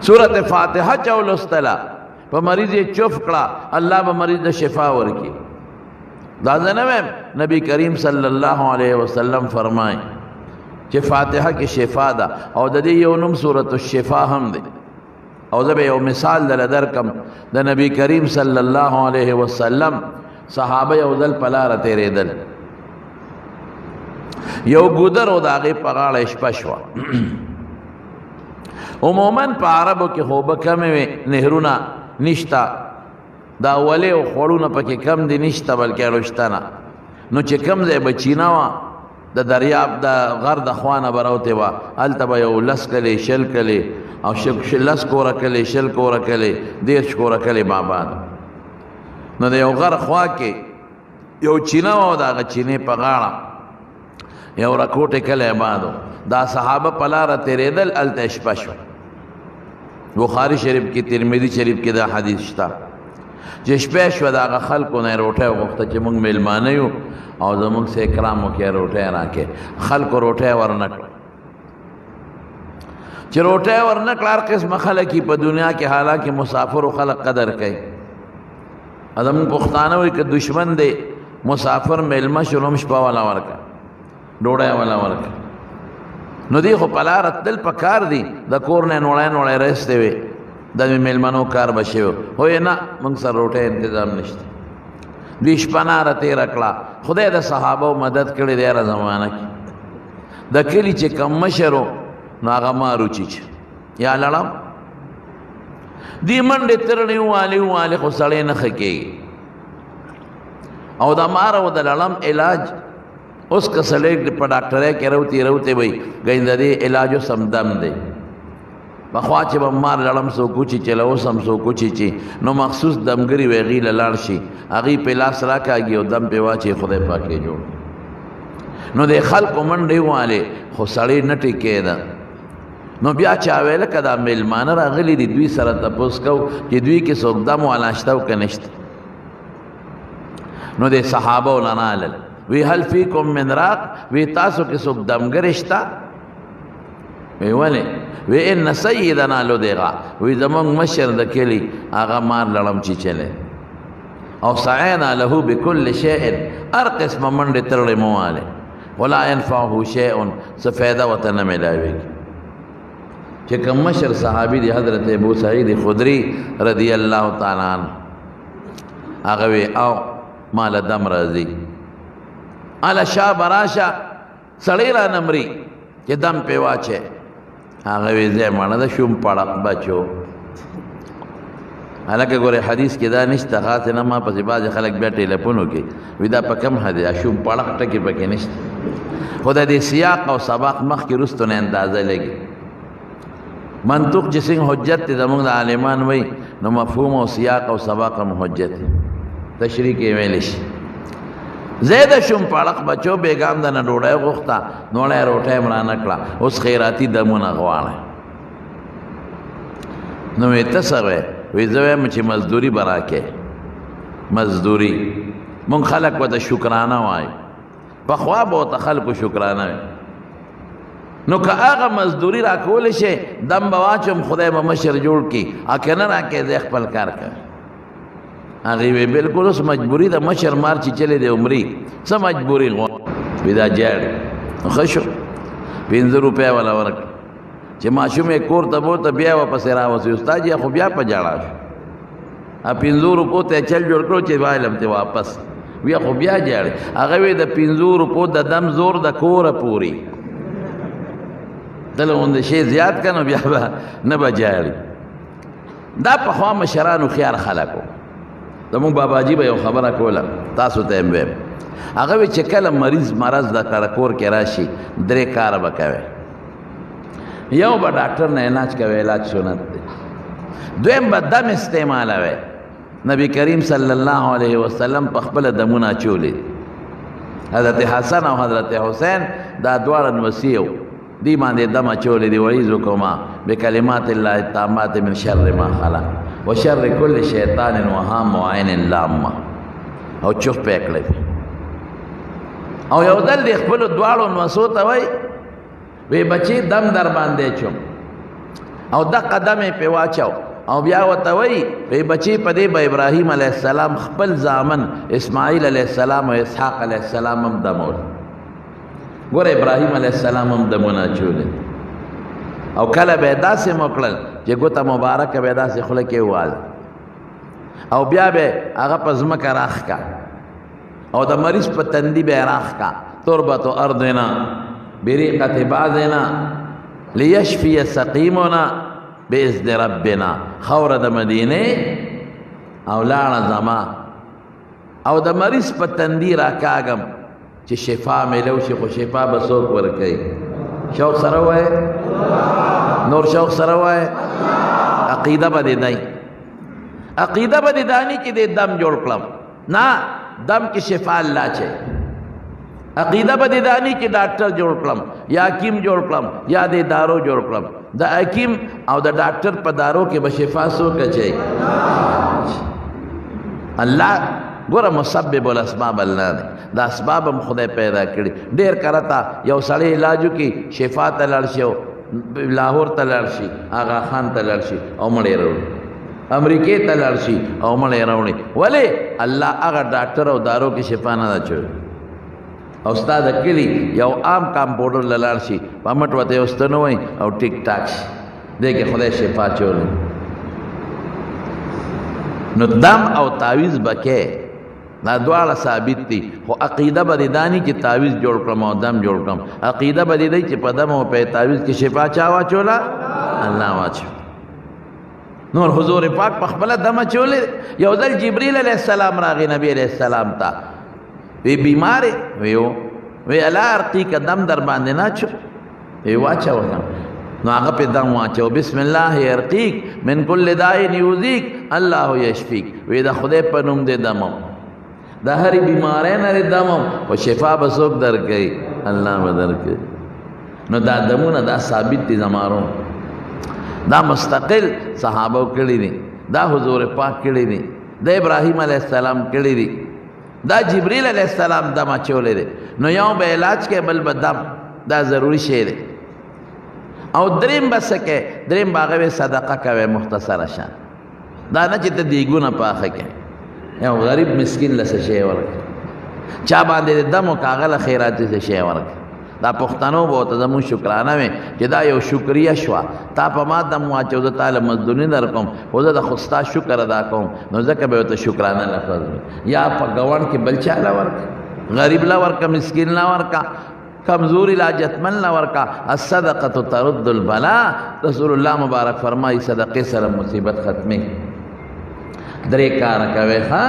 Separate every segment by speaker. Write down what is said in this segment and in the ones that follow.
Speaker 1: سورت فاتحه چاول استلا پا مریض چف کڑا اللہ با مریض دا شفا ورکی دا زنویم نبی کریم صلی اللہ علیہ وسلم فرمائیں کہ فاتحہ کی شفا دا او دا دی یونم سورت الشفا ہم دی او دا بے یو مثال دا لدرکم دا نبی کریم صلی اللہ علیہ وسلم صحابہ یو دل پلار تیرے دل یو گودر او دا غی پغاڑ اشپشوا عموماً پا عربو کی خوبہ کمی نہرونا نشتا دا ولی او خوڑونا پا کی کم دی نشتا بلکہ رشتانا نو چی کم دے بچینا وا دا دریاب دا غرد خوانا براوتے وا علتا با یو لس کلی شل کلی او لس کورا کلی شل کورا کلی دیرش کورا کلی باباد نو دا یو غر خوا کے یو چینا وا دا غا چینے پا غاڑا یو رکوٹے کلی بادو دا صحابہ پلارا تیرے دل علتا اشپشو بخاری شریف کی ترمذی شریف کی دا حدیث شتا جش پیش و دا خلقو نے روٹے وقتا چی منگ ملمانیو او زمانگ سے اکرامو کیا روٹے راکے خلقو روٹے ورنکل چی روٹے ورنکل ہر قسم خلقی پا دنیا کے حالانکہ مسافر و خلق قدر کئی ادم پختانوی که دشمن دے مسافر ملمہ شلومش پا والا ورکا ڈوڑے والا ورکا نو دی خو پلارت دل پا کار دی دا کورنے نوڑے رستے وے دا ملمنو کار بشیو ہوئے نا منگ سر روٹے انتظام نشتے دیش پنا رتے رکلا خدای دا صحابہ و مدد کردی دیر زمانہ کی دا کلی چے کم مشرو ناغا مارو چیچ یا لڑم دی منڈی ترنیو والی خو سڑے نخکے گی او دا مارو دا لڑم علاج اس کا سلیک پا ڈاکٹر ہے کہ روتے بھئی گئند دے علاجو سمدم دے بخواہ چی بمار لڑم سو کچی چی لوسم سو کچی چی نو مخصوص دمگری ویغی للارشی اگی پہ لاس راکا گی و دم پہ واچی خدای پاکے جوڑ نو دے خلق من دیو آلے خو سڑی نٹی کے دا نو بیا چاوے لکا دا ملمان را غلی دی دوی سر تپوس کو کہ دوی کی سوک دم والاشتاو کنشت نو دے صحابہ لنالل وی حل فیکم من راق وی تاسو کی سوک دمگرشتا وی ولی وی ان سیدنا لو دیغا وی زمان مشر دکلی آغا مار لڑم چی چلے او سعینا لہو بکل شیئن ار قسم منڈ ترڑ موالے ولا ينفعه شیئن سفیدہ وطن ملاوے گی چکم مشر صحابی دی حضرت ابو سعید خدری رضی اللہ تعالیٰ عنہ آغا وی او مال دم رضی علا شاہ براشا سڑیرا نمری کہ دم پہ واچے آگا ویزے مانا دا شوم پڑک بچو حالکہ گورے حدیث کی دا نشتا خاص نما پسی باز خلق بیٹے لپنو کی ویدہ پا کم حدیث شوم پڑک ٹکی پکی نشتا خدا دی سیاق و سباق مخ کی رستو نے اندازہ لگی منطق جسنگ حجت تی زمان دا عالمان وی نو مفہوم و سیاق و سباق و حجت تشریح کے ویلش زیدہ شم پاڑک بچو بیگام دا نڈوڑے غختا نوڑے روٹے مرانکلا اس خیراتی دمون اغوانے نوی تصوے ویزوے مچی مزدوری براکے مزدوری من خلق و تا شکرانہ وائی پخواب و تا خلق و شکرانہ وائی نو که آغا مزدوری را کولشے دم بواچم خدای ممشر جوڑ کی آکے نراکے دیکھ پل کار کر آغیوے بلکل اس مجبوری دا مشر مارچی چلے دے عمری سا مجبوری غوان بیدا جاڑی خشو 5 روپے والا ورک چه ماشوم ایک کور تا بوتا بیا واپس راوسی استاد یا خو بیا پا جاڑا شو 5 روپو تا چل جوڑ کرو چه وائلم تے واپس بیا خو بیا جاڑی آغیوے دا 5 روپو دا دم زور دا کور پوری دل اون دا شی زیاد کنو بیا با نبا جاڑی دا پا خواه مشرانو خیار خلقو دمون بابا جی با یو خبره کولا تاسو تیم بیم اگوی چکل مریض مرض دا کڑکور کے راشی درے کار بکوے یو با ڈاکٹر نے علاج کوے علاج سنت دے دویم با دم استعمال ہوئے نبی کریم صلی اللہ علیہ وسلم پخبل دمونا چولی حضرت حسن و حضرت حسین دا دوارن وسیعو دی ماندے دم چولی دی وعیزکما بکلمات اللہ التامات من شر ما خلق وشر کل شیطان وہام وعین لامہ او چوف پیکلے او یو دل دی خپلو دوالو نوسو تا وی بچی دم در باندے چوم او دا قدم په واچو او بیا ورته وایي وی بچی په دې به ابراهیم علیه السلام خپل زامن اسماعیل علیه السلام او اسحاق علیه السلام هم دمول. ګوره ابراهیم علیه السلام هم دمونه اچولې او کله به یې داسې موکړل چې ګوته مبارکه به یې داسې خوله کې وواله او بیا به هغه په ځمکه راښکا او د مریض په تندي به یې راښکا تربت ارضنا بریقة بعضنا لیشفی سقیمنا باذن ربنا. خوره د مدینې او لاړه زما او د مریض په تندي راکاږم چې شفا میلو شي، خو شفا به څوک ورکوي؟ شوق سره وایه، نور شوق سره وایه. عقیده به دې دی، عقیده به دې دانی چې دې دم جوړ کړم، نه دم کې شفا الله چه. عقیده به دې دانی چې ډاکټر جوړ کړم یا حکیم جوړ کړم یا دې دارو جوړ کړم. د حکیم او د ډاکټر په دارو کې به شفا څوک اچوي؟ الله. ګوره مسبب الاسباب الله دی، دا اسباب هم خدای پیدا کړي. ډېر کرتا یو سړی علاجو کې شفا ته لاړ شي، لاهور ته لاړ شي، آغا خان ته لاړ شي او مړی راوړي، امریکې ته لاړ شي او مړی راوړي. ولې؟ الله هغه ډاکټر او دارو کې شفا نه ده اچوي. او ستا د کلي یو عام کامپاوډر له لاړ شي په مټ ورته یو ستنه وایي او ټیک ټاک شي، دې کې خدای شفا اچولی. نو دم او تعویذ به کې دا دواړه ثابت دي، خو عقیده به دې داني چې تعویذ جوړ کړم او دم جوړ کړم. عقیده به دې دی چې په دم او په تعویذ کې شفا چا واچوله؟ الله واچو. نور حضور پاک په خپله دم اچولی. یو ځل جبریل علیه السلام راغی نبی علیه السلام ته، وی بیمار وی الا ارقیک دم در باندې نه اچو؟ وی واچو دم. نو هغه پې دم واچو، بسم الله ارقیک من کل داء یؤذیک الله یشفیک. وی د خدای په نوم دې دم، د هرې بیمارۍ نه دې دم او شفا به څوک درکوي؟ الله به درکوي. نو دا دمونه دا ثابت دي زمارو، دا مستقل صحابه کړي دي، دا حضور پاک کړي دي، د ابراهیم علیه السلام کړي دي، دا جبریل علیہ السلام دم اچولی دی. نو یو به علاج کې بل به دم، دا ضروری شی دی. او دریم به څه کې؟ دریم به هغه صدقه کوي مختصره شان، دا نه چې ته دیګونه پاخه کې یو غریب مسکین له څه شی ورکړي، چا باندې دم او هغه له خیراتي څه شی ورکړي. دا پښتنو به ورته زمونږ شکرانه وي چې دا یو شکریه شوه، تا په ما دم واچو زه تاله مزدوري در کوم، خو زه د خو ستا شکر ادا کوم، نو ځکه به ورته شکرانه لفظ وي. یا په ګاونډ کې بل چا له ورکړه، غریب له ورکړه، مسکین له ورکړه، کمزور لاجتمن له ورکړه. الصدقه ترد البلا. رسول الله مبارک فرمایي صدقې سره مصیبت ختمي. درې کاره کوي، ها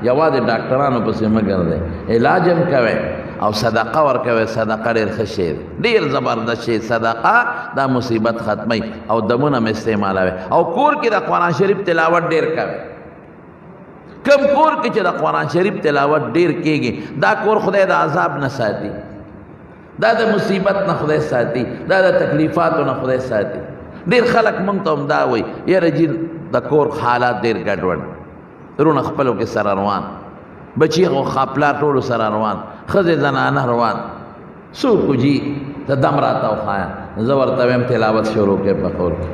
Speaker 1: یوازې ډاکټرانو پسې مه ګرځئ، علاج هم کوئ او صدقه ورکوي. صدقه ډېر ښه شی دی، ډېر زبردست شی. صدقه دا مصیبت ختموي او دمونه هم استعمالوي. او کور کې د قرآن شریف تلاوت ډېر کوي. کم کور کې چې د قرآن شریف تلاوت ډېر کېږي، دا کور خدای د عذاب نه ساتي، دا د مصیبت نه خدای ساتي، دا د تکلیفاتو نه خدای ساتي. ډېر خلک موږ ته هم دا وایي یاره جي د کور حالات ډېر ګډوډ، رونه خپلو کې سره روان، بچی او خاپلا ټولو سره روان، ښځې زنانه روان. څوک جي ته دم راته وښایه، زه ورته ویم تلاوت شروع کړئ په کور کې،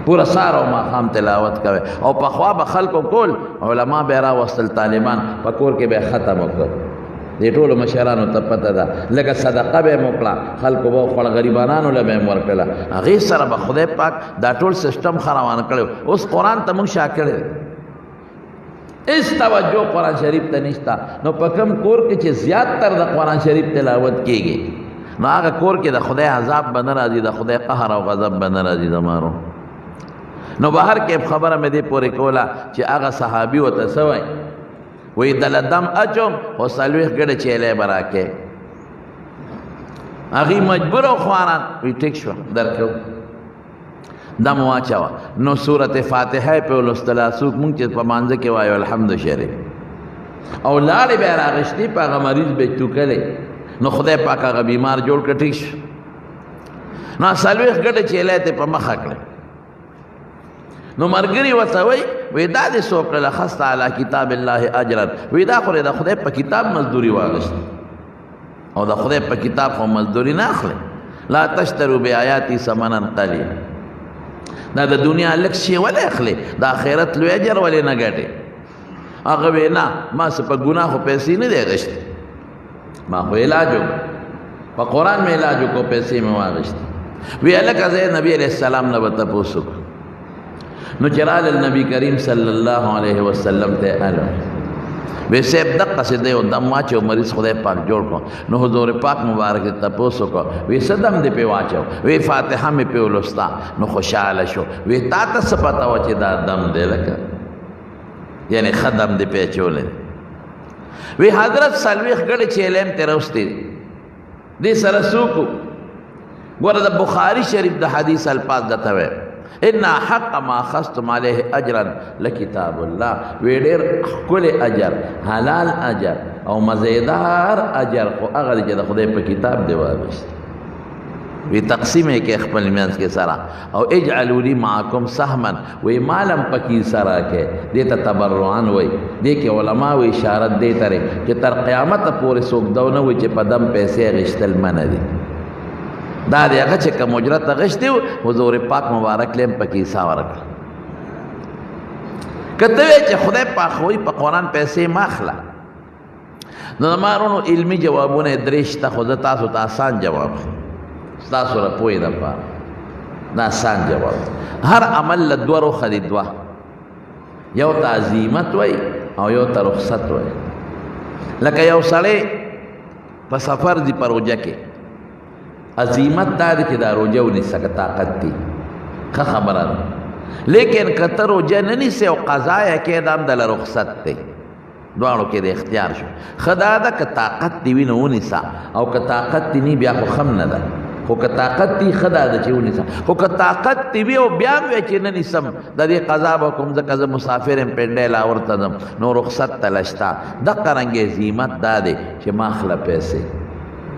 Speaker 1: پوره سهار او ماښام تلاوت کوئ. او پخوا به خلکو کول، علما به یې راوستل، طالبان په کور کې به یې ختم وکړ. دې ټولو مشرانو ته پته ده، لکه صدقه به یې م وکړه، خلکو به وخوړه، غریبانانو له به یې م ورکړله، هغې سره به خدای پاک دا ټول سیسټم ښه روان کړی. اوس قرآن ته موږ شا کړی دی، اس توجه قرآن شریف ته نشته. نو په کوم کور کې چې زیات تر د قرآن شریف تلاوت کېږي، نو هغه کور کې د خدای عذاب به نه راځي، د خدای قهر او غضب به نه راځي زمارو. نو بهر کې خبره مې دې پورې کوله چې هغه صحابي ورته څه وایي، وایي دله دم اچوم خو څلوېښت ګډه چیلی به راکې. هغې مجبور او خواران وایي ټیک شوه درکوو، دم واچوه. نو صورت فاتحه په ولوستله، څوک مونږ چې په مانځه کې وایو الحمد شریف، او لاړې به یې راغشتې، په هغه مریض به یې ټوکلې، نو خدای پاک هغه بیمار جوړ کړ، ټیک شو. نو څلوېښت ګډه چیلی ته په مخه کړې. نو ملګري ورته وایي وی دا دې څوک کړله، خست علی کتاب الله اجرا. وی دا خو د خدای په کتاب مزدوري واغشته، او د خدای په کتاب خو مزدوري نه اخلي. لا تشترو بیااتی ثمنا قلیلا. دا د دنیا لږ شی ولې اخلې د آخرت لوی اجر ولې نه ګټې هغه وی نه ما څه په ګناه خو پیسې نه دی اخیستې ما خو علاج وکړو په قرآن مې علاج وکړو پیسې مې واخیستې وی هلکه زه نبي علیه السلام نه به تپوس وکړو نو چې راغلل نبي کریم صلی الله علیه وسلم ته الو وی صاحب دقه سې دی دم واچو مریض خدای پاک جوړ کړو نو حضور پاک مبارک ته تپوس وکړو وی څه دم دې پې واچو وی فاتحه مې پې ولوستا نو خوشحاله شو وی تا ته څه پته وه چې دا دم دی لکه یعنی ښه دم دې پې اچولی وی حضرت څلوېښت ګړې چیلې م ترې راوستې دې سره څوک ګوره د بخاري شریف د حدیث الفاظ درته وایم ان حق ما اخذتم عليه اجرا لکتاب الله وی ډېر ښکلی اجر حلال اجر او مزیدار اجر خو هغه دی چې د خدای په کتاب دی واخیست وی تقسیم یې کې خپل منځ کې سره او اجعلوا لي معکم سهما وی مالم پکې سره کې دې ته تبرعان وی دې کې علما وی اشاره دې ترې چې تر قیامت پورې څوک دو نه وي چې په دم پیسې اخیستل منع دي دا دی هغه چې کوم اجرت اخیستی و حضور پاک مبارک لیم پکې حصه ورکړه که ته وایې چې خدای پاک وایي په قرآن پیسې مه اخله نو د مارونو علمي جوابونه یې درې شته خو زه تاسو ته آسان جواب ستاسو د پوهې دپاره دا آسان جواب هر عمل له دوه رخه دي دوه یو ته عزیمت وایي او یو ته رخصت وایي لکه یو سړی په سفر دي په روژه کې عظیمت دا دی چې دا روژه ونیسه که طاقت دی ښه خبره ده لیکن که ته روژه نه نیسې او قضا یې کې دا هم دله رخصت دی دواړو کې د اختیار شو ښه دا ده که طاقت دې وي نو ونیسه او که طاقت دې نه بیا خو ښه نه ده خو که طاقت دې ښه دا ده چې ونیسه خو که طاقت دې وي او بیا هم وایې چې نه نیسم د دې قضا به کوم ځکه زه مسافر یم پنډی لاهور ته ځم نو رخصت تله شته دقه رنګې عظیمت دا دی چې ما اخله پیسې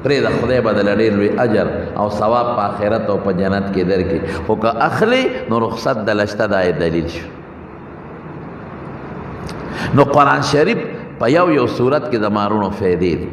Speaker 1: پرې د خدای به دله ډېر لوی اجر او ثواب په آخرت او په جنت کې درکړي خو که اخلي نو رخصت دله شته دا یې دلیل شو نو قرآن شریف په یو صورت کې د مارونو فایدې دي